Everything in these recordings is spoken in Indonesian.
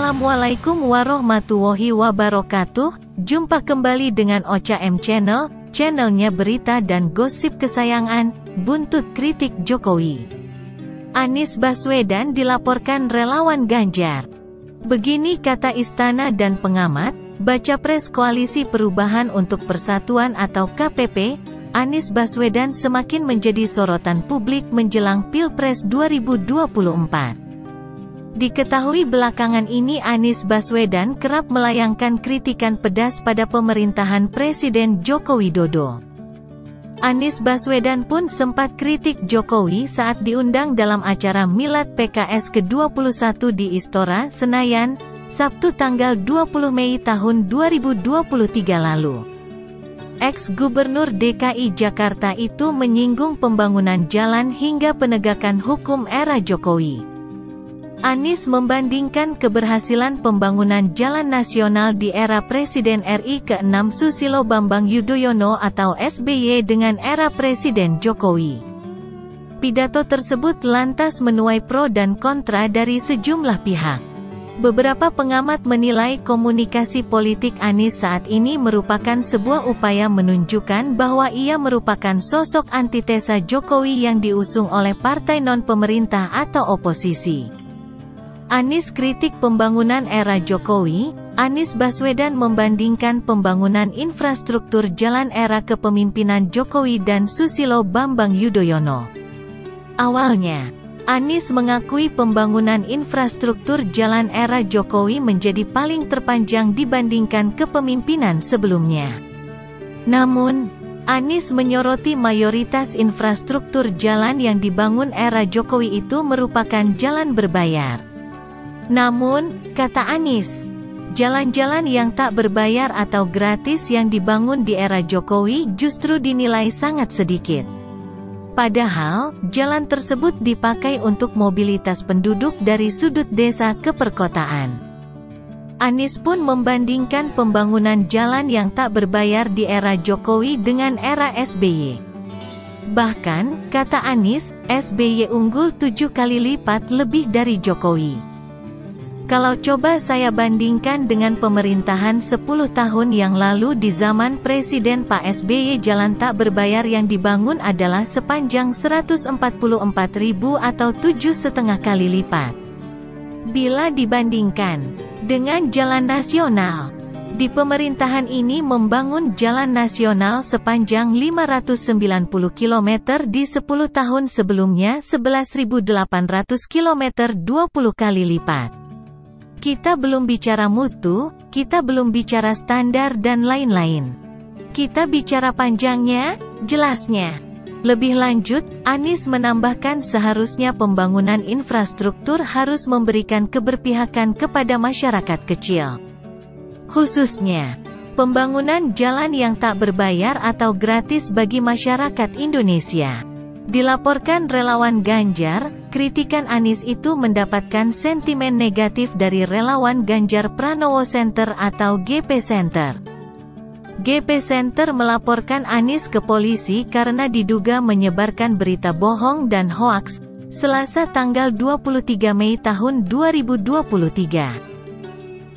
Assalamualaikum warahmatullahi wabarakatuh. Jumpa kembali dengan Ocha M Channel, channelnya berita dan gosip kesayangan. Buntut kritik Jokowi, Anies Baswedan dilaporkan relawan Ganjar. Begini kata istana dan pengamat, baca pres Koalisi Perubahan untuk Persatuan atau KPP, Anies Baswedan semakin menjadi sorotan publik menjelang Pilpres 2024. Diketahui belakangan ini Anies Baswedan kerap melayangkan kritikan pedas pada pemerintahan Presiden Joko Widodo. Anies Baswedan pun sempat kritik Jokowi saat diundang dalam acara Milad PKS ke-21 di Istora, Senayan, Sabtu tanggal 20 Mei tahun 2023 lalu. Ex-Gubernur DKI Jakarta itu menyinggung pembangunan jalan hingga penegakan hukum era Jokowi. Anies membandingkan keberhasilan pembangunan jalan nasional di era Presiden RI ke-6 Susilo Bambang Yudhoyono atau SBY dengan era Presiden Jokowi. Pidato tersebut lantas menuai pro dan kontra dari sejumlah pihak. Beberapa pengamat menilai komunikasi politik Anies saat ini merupakan sebuah upaya menunjukkan bahwa ia merupakan sosok antitesa Jokowi yang diusung oleh partai non-pemerintah atau oposisi. Anies kritik pembangunan era Jokowi. Anies Baswedan membandingkan pembangunan infrastruktur jalan era kepemimpinan Jokowi dan Susilo Bambang Yudhoyono. Awalnya, Anies mengakui pembangunan infrastruktur jalan era Jokowi menjadi paling terpanjang dibandingkan kepemimpinan sebelumnya. Namun, Anies menyoroti mayoritas infrastruktur jalan yang dibangun era Jokowi itu merupakan jalan berbayar. Namun, kata Anies, jalan-jalan yang tak berbayar atau gratis yang dibangun di era Jokowi justru dinilai sangat sedikit. Padahal, jalan tersebut dipakai untuk mobilitas penduduk dari sudut desa ke perkotaan. Anies pun membandingkan pembangunan jalan yang tak berbayar di era Jokowi dengan era SBY. Bahkan, kata Anies, SBY unggul 7 kali lipat lebih dari Jokowi. Kalau coba saya bandingkan dengan pemerintahan 10 tahun yang lalu di zaman Presiden Pak SBY, jalan tak berbayar yang dibangun adalah sepanjang 144.000 atau 7,5 kali lipat. Bila dibandingkan dengan jalan nasional, di pemerintahan ini membangun jalan nasional sepanjang 590 km di 10 tahun sebelumnya 11.800 km 20 kali lipat. Kita belum bicara mutu, kita belum bicara standar dan lain-lain. Kita bicara panjangnya, jelasnya. Lebih lanjut, Anies menambahkan seharusnya pembangunan infrastruktur harus memberikan keberpihakan kepada masyarakat kecil. Khususnya, pembangunan jalan yang tak berbayar atau gratis bagi masyarakat Indonesia. Dilaporkan relawan Ganjar, kritikan Anies itu mendapatkan sentimen negatif dari relawan Ganjar Pranowo Center atau GP Center. GP Center melaporkan Anies ke polisi karena diduga menyebarkan berita bohong dan hoaks, Selasa tanggal 23 Mei tahun 2023.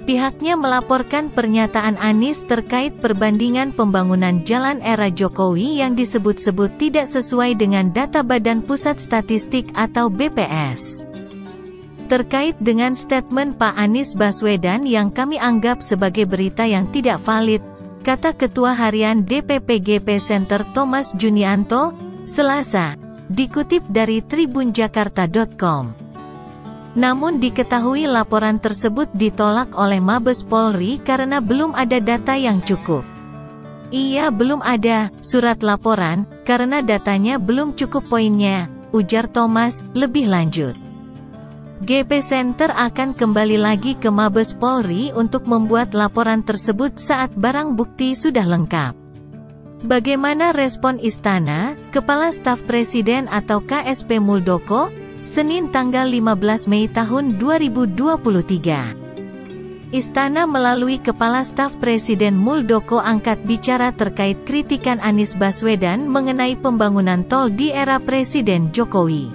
Pihaknya melaporkan pernyataan Anies terkait perbandingan pembangunan jalan era Jokowi yang disebut-sebut tidak sesuai dengan data Badan Pusat Statistik atau BPS. Terkait dengan statement Pak Anies Baswedan yang kami anggap sebagai berita yang tidak valid, kata Ketua Harian DPP GP Center Thomas Junianto, Selasa, dikutip dari tribunjakarta.com. Namun diketahui laporan tersebut ditolak oleh Mabes Polri karena belum ada data yang cukup. Iya, belum ada surat laporan, karena datanya belum cukup poinnya, ujar Thomas. Lebih lanjut, GP Center akan kembali lagi ke Mabes Polri untuk membuat laporan tersebut saat barang bukti sudah lengkap. Bagaimana respon Istana? Kepala Staf Presiden atau KSP Muldoko, Senin tanggal 15 Mei tahun 2023. Istana melalui Kepala Staf Presiden Muldoko angkat bicara terkait kritikan Anies Baswedan mengenai pembangunan tol di era Presiden Jokowi.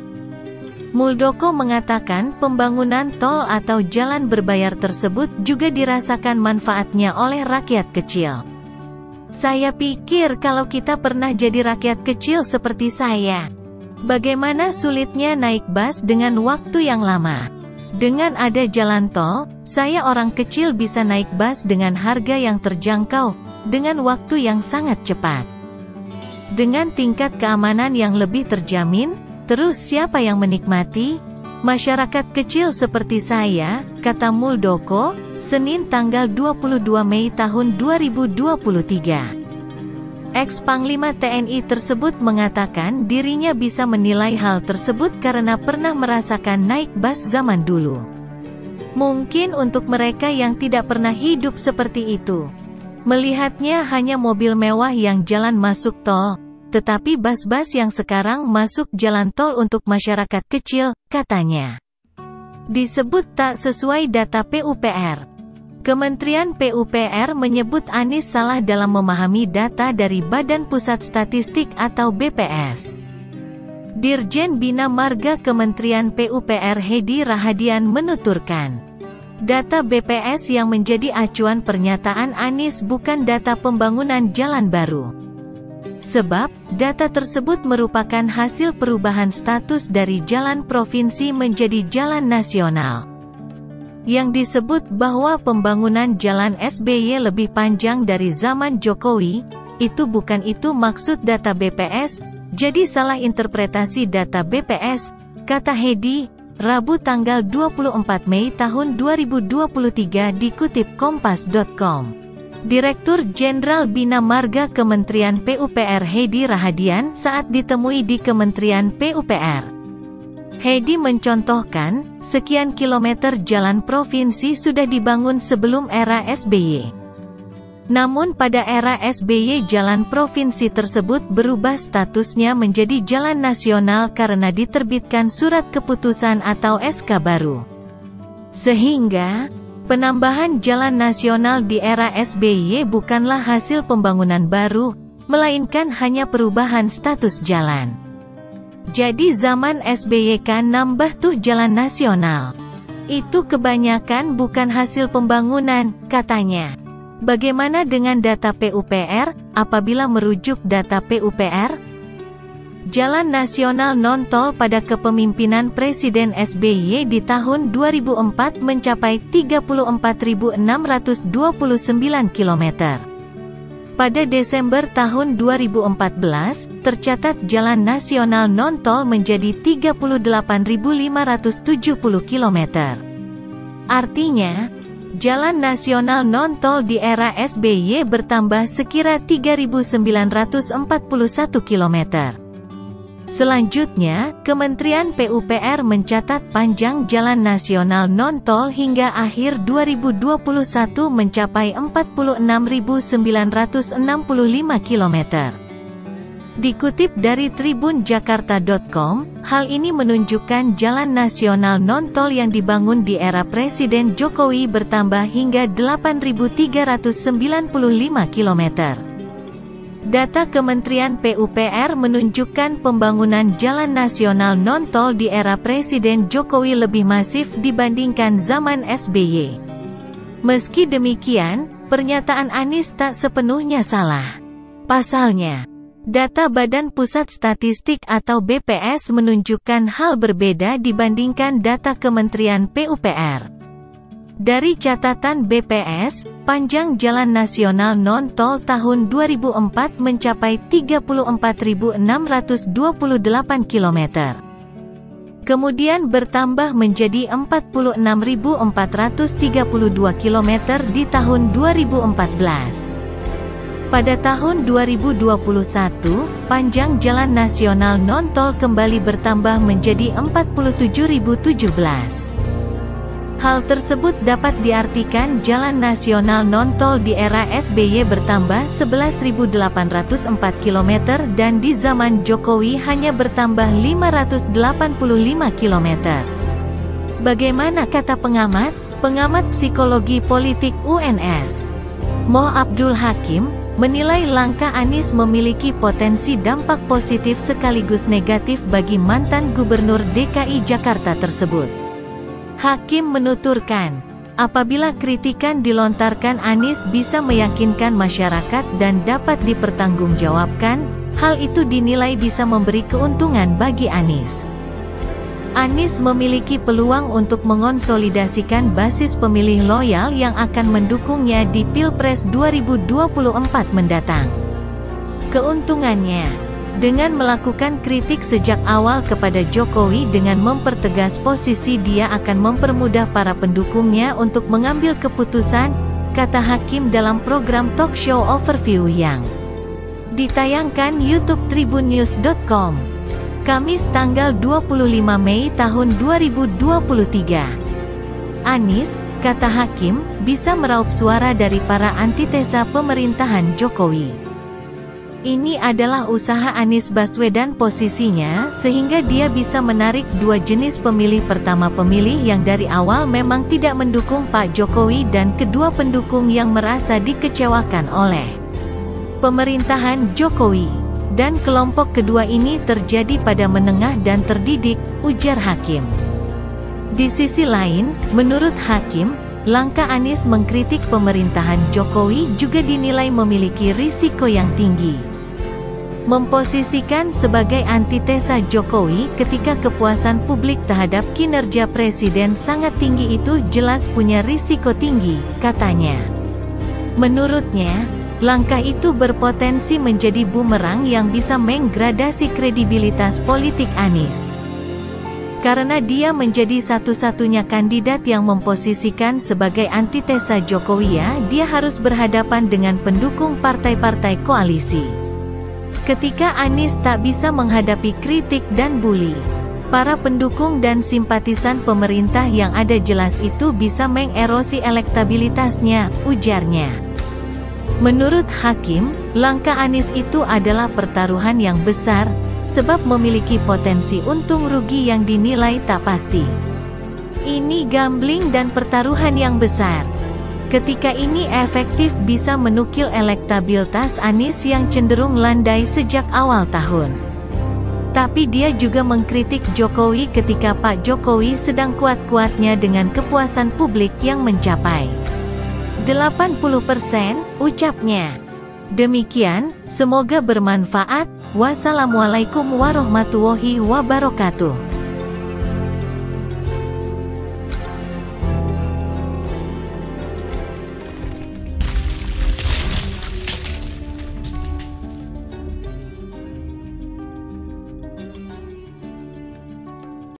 Muldoko mengatakan pembangunan tol atau jalan berbayar tersebut juga dirasakan manfaatnya oleh rakyat kecil. Saya pikir kalau kita pernah jadi rakyat kecil seperti saya, bagaimana sulitnya naik bus dengan waktu yang lama. Dengan ada jalan tol, saya orang kecil bisa naik bus dengan harga yang terjangkau, dengan waktu yang sangat cepat. Dengan tingkat keamanan yang lebih terjamin. Terus siapa yang menikmati? Masyarakat kecil seperti saya, kata Muldoko, Senin tanggal 22 Mei tahun 2023. Ex-Panglima TNI tersebut mengatakan dirinya bisa menilai hal tersebut karena pernah merasakan naik bus zaman dulu. Mungkin untuk mereka yang tidak pernah hidup seperti itu, melihatnya hanya mobil mewah yang jalan masuk tol. Tetapi bus-bus yang sekarang masuk jalan tol untuk masyarakat kecil, katanya, disebut tak sesuai data PUPR. Kementerian PUPR menyebut Anies salah dalam memahami data dari Badan Pusat Statistik atau BPS. Dirjen Bina Marga Kementerian PUPR Hedi Rahadian menuturkan, data BPS yang menjadi acuan pernyataan Anies bukan data pembangunan jalan baru. Sebab, data tersebut merupakan hasil perubahan status dari jalan provinsi menjadi jalan nasional. Yang disebut bahwa pembangunan jalan SBY lebih panjang dari zaman Jokowi, itu bukan itu maksud data BPS, jadi salah interpretasi data BPS, kata Hedi, Rabu tanggal 24 Mei tahun 2023 dikutip Kompas.com. Direktur Jenderal Bina Marga Kementerian PUPR Hedi Rahadian saat ditemui di Kementerian PUPR. Hedi mencontohkan, sekian kilometer jalan provinsi sudah dibangun sebelum era SBY. Namun pada era SBY jalan provinsi tersebut berubah statusnya menjadi jalan nasional karena diterbitkan surat keputusan atau SK baru. Sehingga, penambahan jalan nasional di era SBY bukanlah hasil pembangunan baru, melainkan hanya perubahan status jalan. Jadi zaman SBY kan nambah tuh jalan nasional. Itu kebanyakan bukan hasil pembangunan, katanya. Bagaimana dengan data PUPR, apabila merujuk data PUPR? Jalan nasional non-tol pada kepemimpinan Presiden SBY di tahun 2004 mencapai 34.629 km. Pada Desember tahun 2014, tercatat jalan nasional non-tol menjadi 38.570 km. Artinya, jalan nasional non-tol di era SBY bertambah sekira 3.941 km. Selanjutnya, Kementerian PUPR mencatat panjang jalan nasional non-tol hingga akhir 2021 mencapai 46.965 km. Dikutip dari tribunjakarta.com, hal ini menunjukkan jalan nasional non-tol yang dibangun di era Presiden Jokowi bertambah hingga 8.395 km. Data Kementerian PUPR menunjukkan pembangunan jalan nasional non-tol di era Presiden Jokowi lebih masif dibandingkan zaman SBY. Meski demikian, pernyataan Anies tak sepenuhnya salah. Pasalnya, data Badan Pusat Statistik atau BPS menunjukkan hal berbeda dibandingkan data Kementerian PUPR. Dari catatan BPS, panjang jalan nasional non-tol tahun 2004 mencapai 34.628 km. Kemudian bertambah menjadi 46.432 km di tahun 2014. Pada tahun 2021, panjang jalan nasional non-tol kembali bertambah menjadi 47.017. Hal tersebut dapat diartikan jalan nasional non-tol di era SBY bertambah 11.804 km dan di zaman Jokowi hanya bertambah 585 km. Bagaimana kata pengamat? Pengamat psikologi politik UNS, Moh Abdul Hakim, menilai langkah Anies memiliki potensi dampak positif sekaligus negatif bagi mantan Gubernur DKI Jakarta tersebut. Hakim menuturkan, apabila kritikan dilontarkan Anies bisa meyakinkan masyarakat dan dapat dipertanggungjawabkan, hal itu dinilai bisa memberi keuntungan bagi Anies. Anies memiliki peluang untuk mengonsolidasikan basis pemilih loyal yang akan mendukungnya di Pilpres 2024 mendatang. Keuntungannya, dengan melakukan kritik sejak awal kepada Jokowi dengan mempertegas posisi dia akan mempermudah para pendukungnya untuk mengambil keputusan, kata hakim dalam program talk show Overview yang ditayangkan YouTube tribunnews.com. Kamis tanggal 25 Mei tahun 2023. Anies, kata hakim, bisa meraup suara dari para antitesa pemerintahan Jokowi. Ini adalah usaha Anies Baswedan posisinya, sehingga dia bisa menarik dua jenis pemilih. Pertama, pemilih yang dari awal memang tidak mendukung Pak Jokowi, dan kedua, pendukung yang merasa dikecewakan oleh pemerintahan Jokowi. Dan kelompok kedua ini terjadi pada menengah dan terdidik, ujar hakim. Di sisi lain, menurut hakim, langkah Anies mengkritik pemerintahan Jokowi juga dinilai memiliki risiko yang tinggi. Memposisikan sebagai antitesa Jokowi ketika kepuasan publik terhadap kinerja presiden sangat tinggi itu jelas punya risiko tinggi, katanya. Menurutnya, langkah itu berpotensi menjadi bumerang yang bisa menggradasi kredibilitas politik Anies. Karena dia menjadi satu-satunya kandidat yang memposisikan sebagai antitesa Jokowi, dia harus berhadapan dengan pendukung partai-partai koalisi. Ketika Anies tak bisa menghadapi kritik dan bully, para pendukung dan simpatisan pemerintah yang ada jelas itu bisa mengerosi elektabilitasnya, ujarnya. Menurut hakim, langkah Anies itu adalah pertaruhan yang besar, sebab memiliki potensi untung rugi yang dinilai tak pasti. Ini gambling dan pertaruhan yang besar. Ketika ini efektif bisa menukil elektabilitas Anies yang cenderung landai sejak awal tahun. Tapi dia juga mengkritik Jokowi ketika Pak Jokowi sedang kuat-kuatnya dengan kepuasan publik yang mencapai 80%, ucapnya. Demikian, semoga bermanfaat. Wassalamualaikum warahmatullahi wabarakatuh.